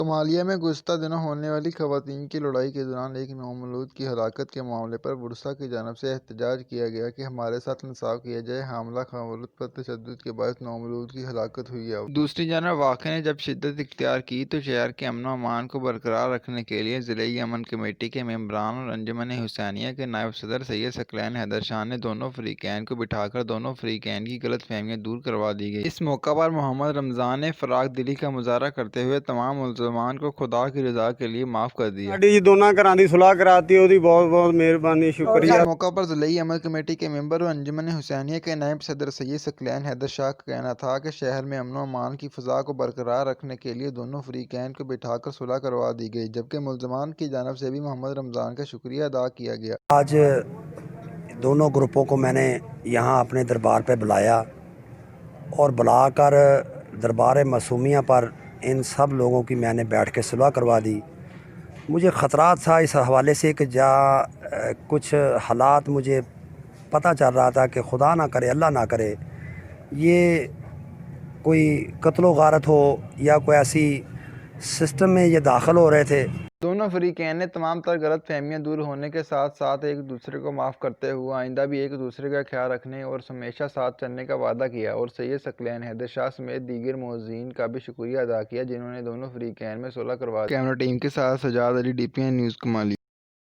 Somalia میں گزشتہ دنوں ہونے والی خواتین کی لڑائی کے دوران ایک نومولود کی ہلاکت کے معاملے پر ورثاء کی جانب سے احتجاج کیا گیا کہ ہمارے ساتھ انصاف کیا جائے۔ حاملہ خواتین پر تشدد کے باعث نومولود کی ہلاکت ہوئی ہے۔ دوسری جانب واقعے نے جب شدت اختیار کی تو شہر کے امن و امان کو برقرار رکھنے کے لیے ضلعی امن کمیٹی کے ممبران اور انجمن حسینیہ کے نائب صدر سید ثقلین حیدر شاہ نے دونوں فریقین کو بٹھا کر دونوں فریقین کی غلط فہمیاں دور کروا دی گئی۔ اس موقع پر محمد رمضان نے فراخ دلی کا مظاہرہ کرتے ہوئے تمام ملزمان کو خدا کی رضا کے لیے معاف کر دیا۔ ساڈی جی دونوں گھراں دی صلح کراتی، وہ بہت بہت مہربانی، شکریہ۔ اس موقع پر ضلعی عمل کمیٹی کے ممبر اور انجمن حسینیہ کے نائب صدر سید ثقلین حیدر شاہ کا کہنا تھا کہ شہر میں امن و امان کی فضا کو برقرار رکھنے کے لیے دونوں فریقین کو بٹھا کر صلح کروا دی گئی، جبکہ ملزمان کی جانب سے بھی محمد رمضان کا شکریہ ادا کیا گیا۔ آج دونوں گروپوں کو میں نے یہاں اپنے دربار پہ بلایا اور بلا کر دربار معصومیہ پر ان سب لوگوں کی میں نے بیٹھ کے صلح کروا دی۔ مجھے خطرات تھا اس حوالے سے کہ کچھ حالات مجھے پتہ چل رہا تھا کہ خدا نہ کرے، اللہ نہ کرے، یہ کوئی قتل و غارت ہو یا کوئی ایسی سسٹم میں یہ داخل ہو رہے تھے۔ دونوں فریقین نے تمام تر غلط فہمیاں دور ہونے کے ساتھ ساتھ ایک دوسرے کو معاف کرتے ہوئے آئندہ بھی ایک دوسرے کا خیال رکھنے اور ہمیشہ ساتھ چلنے کا وعدہ کیا، اور سید ثقلین حیدر شاہ سمیت دیگر معززین کا بھی شکریہ ادا کیا جنہوں نے دونوں فریقین میں صلح کروا دی۔ کیمرہ ٹیم کے ساتھ سجاد علی، DPN نیوز، کمالی۔